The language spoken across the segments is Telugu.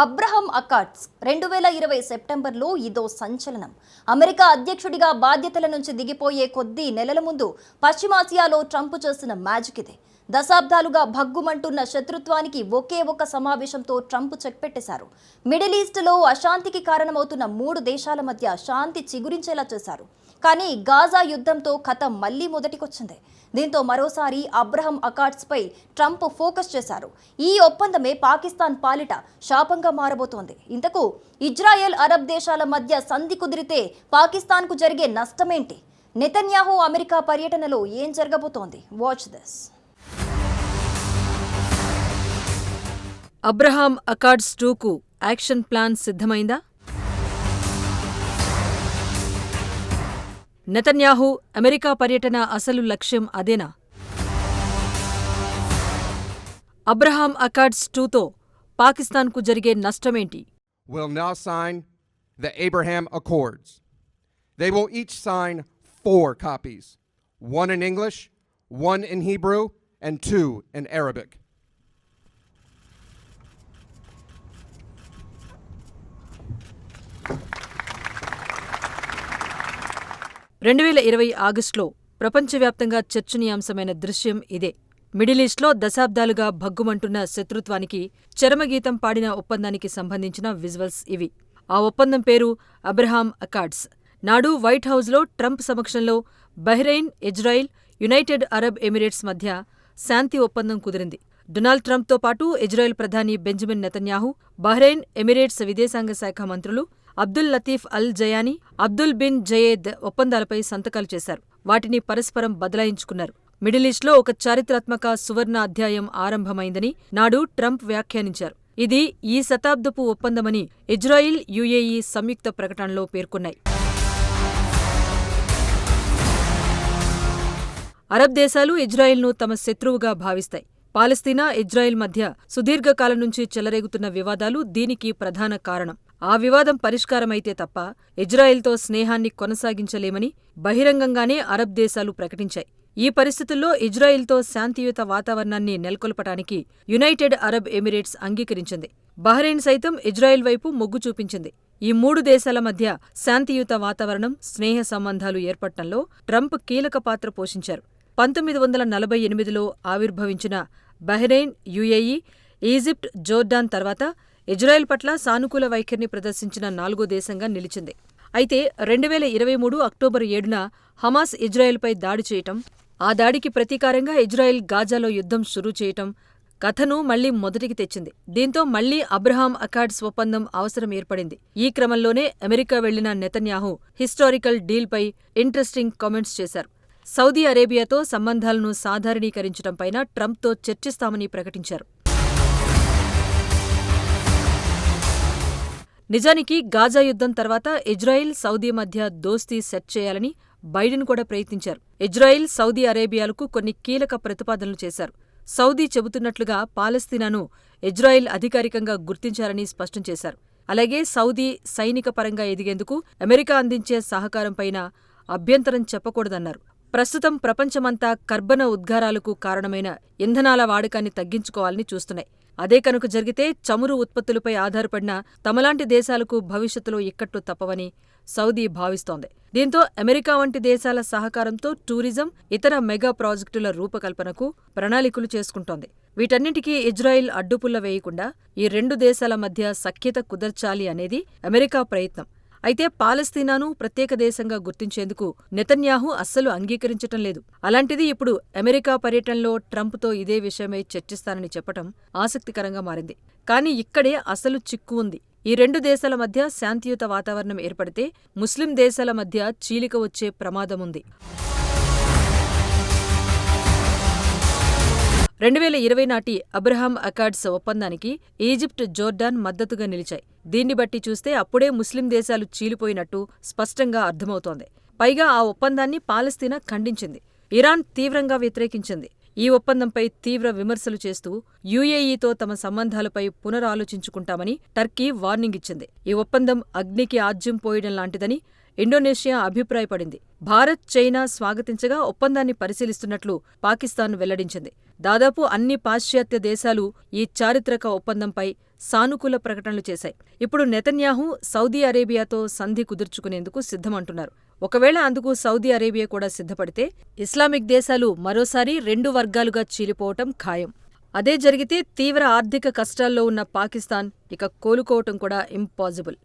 అబ్రహం అకార్డ్స్ 2020 సెప్టెంబర్లో ఇదో సంచలనం. అమెరికా అధ్యక్షుడిగా బాధ్యతల నుంచి దిగిపోయే కొద్ది నెలల ముందు పశ్చిమాసియాలో ట్రంప్ చేసిన మ్యాజిక్ ఇదే. దశాబ్దాలుగా భగ్గుమంటున్న శత్రుత్వానికి ఒకే ఒక సమావేశంతో ట్రంప్ చెక్ పెట్టేశారు. మిడిల్ ఈస్ట్లో అశాంతికి కారణమవుతున్న 3 దేశాల మధ్య శాంతి చిగురించేలా చేశారు. కానీ గాజా యుద్ధంతో కథ మళ్లీ మొదటికొచ్చింది. దీంతో మరోసారి అబ్రహం అకార్డ్స్ పై ట్రంప్ ఫోకస్ చేశారు. ఈ ఒప్పందమే పాకిస్తాన్ పాలిట శాపంగా మారబోతోంది. ఇంతకు ఇజ్రాయెల్, అరబ్ దేశాల మధ్య సంధి కుదిరితే పాకిస్తాన్కు జరిగే నష్టమేంటి? నెతన్యాహు అమెరికా పర్యటనలో ఏం జరగబోతోంది? Watch this. అబ్రహాం అకార్డ్స్ 2కు యాక్షన్ ప్లాన్ సిద్ధమైందా? నెతన్యాహు అమెరికా పర్యటన అసలు లక్ష్యం అదేనా? అబ్రహాం అకార్డ్స్ 2తో పాకిస్తాన్కు జరిగే నష్టమేంటి? Will now sign the Abraham Accords. They will each sign 4 copies, 1 in English, 1 in Hebrew, and 2 in Arabic. ఆగస్టులో ప్రపంచవ్యాప్తంగా చర్చనీయాంశమైన దృశ్యం ఇదే. మిడిల్ ఈస్ట్లో దశాబ్దాలుగా భగ్గుమంటున్న శత్రుత్వానికి చరమగీతం పాడిన ఒప్పందానికి సంబంధించిన విజువల్స్ ఇవి. ఆ ఒప్పందం పేరు అబ్రహాం అకార్డ్స్. నాడు వైట్ హౌస్లో ట్రంప్ సమక్షంలో Bahrain, Israel, United Arab Emirates మధ్య శాంతి ఒప్పందం కుదిరింది. డొనాల్డ్ ట్రంప్తో పాటు ఇజ్రాయెల్ ప్రధాని బెంజమిన్ నెతన్యాహు, బహ్రెయిన్, ఎమిరేట్స్ విదేశాంగ శాఖ మంత్రులు అబ్దుల్ లతీఫ్ అల్ జయానీ, అబ్దుల్ బిన్ జయేద్ ఒప్పందాలపై సంతకాలు చేశారు. వాటిని పరస్పరం బదలాయించుకున్నారు. మిడిల్ ఈస్ట్లో ఒక చారిత్రాత్మక సువర్ణ అధ్యాయం ఆరంభమైందని నాడు ట్రంప్ వ్యాఖ్యానించారు. ఇది ఈ శతాబ్దపు ఒప్పందమని ఇజ్రాయిల్, యుఏఈ సంయుక్త ప్రకటనలో పేర్కొన్నాయి. అరబ్ దేశాలు ఇజ్రాయిల్ను తమ శత్రువుగా భావిస్తాయి. పాలస్తీనా, ఇజ్రాయిల్ మధ్య సుదీర్ఘకాలం నుంచి చెలరేగుతున్న వివాదాలు దీనికి ప్రధాన కారణం. ఆ వివాదం పరిష్కారమైతే తప్ప ఇజ్రాయిల్తో స్నేహాన్ని కొనసాగించలేమని బహిరంగంగానే అరబ్ దేశాలు ప్రకటించాయి. ఈ పరిస్థితుల్లో ఇజ్రాయిల్తో శాంతియుత వాతావరణాన్ని నెలకొల్పటానికి యునైటెడ్ అరబ్ ఎమిరేట్స్ అంగీకరించింది. బహ్రెయిన్ సైతం ఇజ్రాయిల్ వైపు మొగ్గు చూపించింది. ఈ 3 దేశాల మధ్య శాంతియుత వాతావరణం, స్నేహ సంబంధాలు ఏర్పడటంలో ట్రంప్ కీలక పాత్ర పోషించారు. 1948లో ఆవిర్భవించిన బహ్రెయిన్, యుఏఈ, ఈజిప్ట్, జోర్డాన్ తర్వాత ఇజ్రాయెల్ పట్ల సానుకూల వైఖరిని ప్రదర్శించిన 4వ దేశంగా నిలిచింది. అయితే 2023 అక్టోబర్ 7న హమాస్ ఇజ్రాయెల్పై దాడి చేయటం, ఆ దాడికి ప్రతీకారంగా ఇజ్రాయెల్ గాజాలో యుద్ధం షురూ చేయటం కథను మళ్లీ మొదటికి తెచ్చింది. దీంతో మళ్లీ అబ్రహాం అకార్డ్స్ ఒప్పందం అవసరం ఏర్పడింది. ఈ క్రమంలోనే అమెరికా వెళ్లిన నెతన్యాహు హిస్టారికల్ డీల్పై ఇంట్రెస్టింగ్ కామెంట్స్ చేశారు. సౌదీ అరేబియాతో సంబంధాలను సాధారణీకరించడంపైన ట్రంప్తో చర్చిస్తామని ప్రకటించారు. నిజానికి గాజా యుద్ధం తర్వాత ఇజ్రాయిల్, సౌదీ మధ్య దోస్తీ సెట్ చేయాలని బైడెన్ కూడా ప్రయత్నించారు. ఇజ్రాయిల్, సౌదీ అరేబియాలకు కొన్ని కీలక ప్రతిపాదనలు చేశారు. సౌదీ చెబుతున్నట్లుగా పాలస్తీనాను ఇజ్రాయిల్ అధికారికంగా గుర్తించాలని స్పష్టం చేశారు. అలాగే సౌదీ సైనిక పరంగా ఎదిగేందుకు అమెరికా అందించే సహకారంపైన అభ్యంతరం చెప్పకూడదన్నారు. ప్రస్తుతం ప్రపంచమంతా కర్బన ఉద్గారాలకు కారణమైన ఇంధనాల వాడకాన్ని తగ్గించుకోవాలని చూస్తున్నాయి. అదే కనుక జరిగితే చమురు ఉత్పత్తులపై ఆధారపడిన తమలాంటి దేశాలకు భవిష్యత్తులో ఇక్కట్లు తప్పవని సౌదీ భావిస్తోంది. దీంతో అమెరికా వంటి దేశాల సహకారంతో టూరిజం, ఇతర మెగా ప్రాజెక్టుల రూపకల్పనకు ప్రణాళికలు చేసుకుంటోంది. వీటన్నింటికీ ఇజ్రాయిల్ అడ్డుపుల్ల వేయకుండా ఈ 2 దేశాల మధ్య సఖ్యత కుదర్చాలి అనేది అమెరికా ప్రయత్నం. అయితే పాలస్తీనాను ప్రత్యేక దేశంగా గుర్తించేందుకు నెతన్యాహు అస్సలు అంగీకరించటం లేదు. అలాంటిది ఇప్పుడు అమెరికా పర్యటనలో ట్రంప్తో ఇదే విషయమై చర్చిస్తానని చెప్పటం ఆసక్తికరంగా మారింది. కానీ ఇక్కడే అసలు చిక్కు ఉంది. ఈ 2 దేశాల మధ్య శాంతియుత వాతావరణం ఏర్పడితే ముస్లిం దేశాల మధ్య చీలిక వచ్చే ప్రమాదముంది. 2020 నాటి అబ్రహాం అకార్డ్స్ ఒప్పందానికి ఈజిప్ట్, జోర్డాన్ మద్దతుగా నిలిచాయి. దీన్ని బట్టి చూస్తే అప్పుడే ముస్లిం దేశాలు చీలిపోయినట్టు స్పష్టంగా అర్థమవుతోంది. పైగా ఆ ఒప్పందాన్ని పాలస్తీనా ఖండించింది. ఇరాన్ తీవ్రంగా వ్యతిరేకించింది. ఈ ఒప్పందంపై తీవ్ర విమర్శలు చేస్తూ యుఏఈతో తమ సంబంధాలపై పునరాలోచించుకుంటామని టర్కీ వార్నింగ్ ఇచ్చింది. ఈ ఒప్పందం అగ్నికి ఆజ్యం పోయడం లాంటిదని ఇండోనేషియా అభిప్రాయపడింది. భారత్, చైనా స్వాగతించగా ఒప్పందాన్ని పరిశీలిస్తున్నట్లు పాకిస్తాన్ వెల్లడించింది. దాదాపు అన్ని పాశ్చాత్య దేశాలు ఈ చారిత్రక ఒప్పందంపై సానుకూల ప్రకటనలు చేశాయి. ఇప్పుడు నెతన్యాహు సౌదీ అరేబియాతో సంధి కుదుర్చుకునేందుకు సిద్ధమంటున్నారు. ఒకవేళ అందుకు సౌదీ అరేబియా కూడా సిద్ధపడితే ఇస్లామిక్ దేశాలు మరోసారి 2 వర్గాలుగా చీలిపోవటం ఖాయం. అదే జరిగితే తీవ్ర ఆర్థిక కష్టాల్లో ఉన్న పాకిస్తాన్ ఇక కోలుకోవటం కూడా ఇంపాసిబుల్.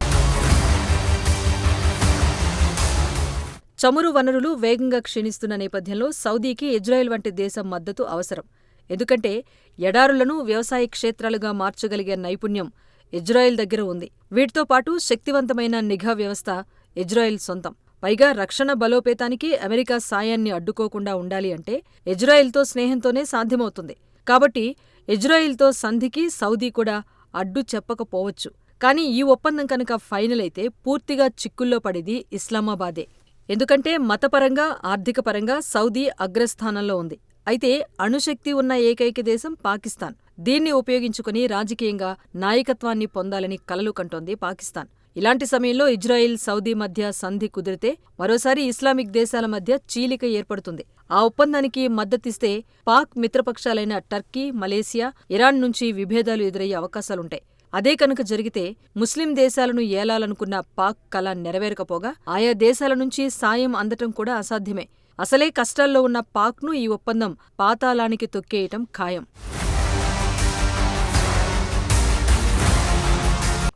చమురు వనరులు వేగంగా క్షీణిస్తున్న నేపథ్యంలో సౌదీకి ఇజ్రాయెల్ వంటి దేశం మద్దతు అవసరం. ఎందుకంటే ఎడారులను వ్యవసాయ క్షేత్రాలుగా మార్చగలిగే నైపుణ్యం ఇజ్రాయెల్ దగ్గర ఉంది. వీటితో పాటు శక్తివంతమైన నిఘా వ్యవస్థ ఇజ్రాయెల్ సొంతం. పైగా రక్షణ బలోపేతానికి అమెరికా సాయాన్ని అడ్డుకోకుండా ఉండాలి అంటే ఇజ్రాయెల్తో స్నేహంతోనే సాధ్యమవుతుంది. కాబట్టి ఇజ్రాయెల్తో సంధికి సౌదీ కూడా అడ్డు చెప్పకపోవచ్చు. కానీ ఈ ఒప్పందం కనుక ఫైనల్ అయితే పూర్తిగా చిక్కుల్లో పడేది ఇస్లామాబాదే. ఎందుకంటే మతపరంగా, ఆర్థికపరంగా సౌదీ అగ్రస్థానంలో ఉంది. అయితే అణుశక్తి ఉన్న ఏకైక దేశం పాకిస్తాన్. దీన్ని ఉపయోగించుకుని రాజకీయంగా నాయకత్వాన్ని పొందాలని కలలు కంటోంది పాకిస్తాన్. ఇలాంటి సమయంలో ఇజ్రాయెల్, సౌదీ మధ్య సంధి కుదిరితే మరోసారి ఇస్లామిక్ దేశాల మధ్య చీలిక ఏర్పడుతుంది. ఆ ఒప్పందానికి మద్దతిస్తే పాక్ మిత్రపక్షాలైన టర్కీ, మలేసియా, ఇరాన్ నుంచి విభేదాలు ఎదురయ్యే అవకాశాలుంటాయి. అదే కనుక జరిగితే ముస్లిం దేశాలను ఏలాలనుకున్న పాక్ కల నెరవేరకపోగా ఆయా దేశాల నుంచి సాయం అందటం కూడా అసాధ్యమే. అసలే కష్టాల్లో ఉన్న పాక్ను ఈ ఒప్పందం పాతాళానికి తొక్కేయటం ఖాయం.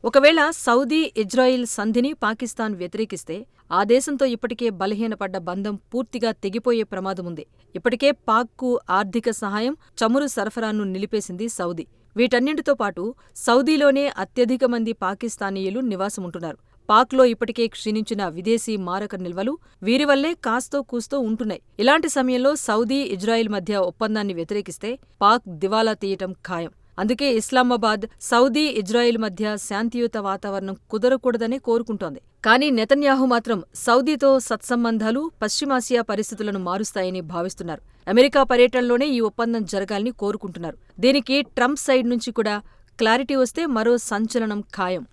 ఒకవేళ సౌదీ, ఇజ్రాయిల్ సంధిని పాకిస్తాన్ వ్యతిరేకిస్తే ఆ దేశంతో ఇప్పటికే బలహీనపడ్డ బంధం పూర్తిగా తెగిపోయే ప్రమాదముంది. ఇప్పటికే పాక్కు ఆర్థిక సహాయం, చమురు సరఫరాను నిలిపేసింది సౌదీ. వీటన్నింటితో పాటు సౌదీలోనే అత్యధిక మంది పాకిస్తానీయులు నివాసముంటున్నారు. పాక్లో ఇప్పటికే క్షీణించిన విదేశీ మారక నిల్వలు వీరి వల్లే కాస్తో కూస్తో ఉంటున్నాయి. ఇలాంటి సమయంలో సౌదీ, ఇజ్రాయిల్ మధ్య ఒప్పందాన్ని వ్యతిరేకిస్తే పాక్ దివాలా తీయటం ఖాయం. అందుకే ఇస్లామాబాద్ సౌదీ, ఇజ్రాయిల్ మధ్య శాంతియుత వాతావరణం కుదరకూడదనే కోరుకుంటోంది. కానీ నెతన్యాహు మాత్రం సౌదీతో సత్సంబంధాలు పశ్చిమాసియా పరిస్థితులను మారుస్తాయని భావిస్తున్నారు. అమెరికా పర్యటనలోనే ఈ ఒప్పందం జరగాలని కోరుకుంటున్నారు. దీనికి ట్రంప్ సైడ్ నుంచి కూడా క్లారిటీ వస్తే మరో సంచలనం ఖాయం.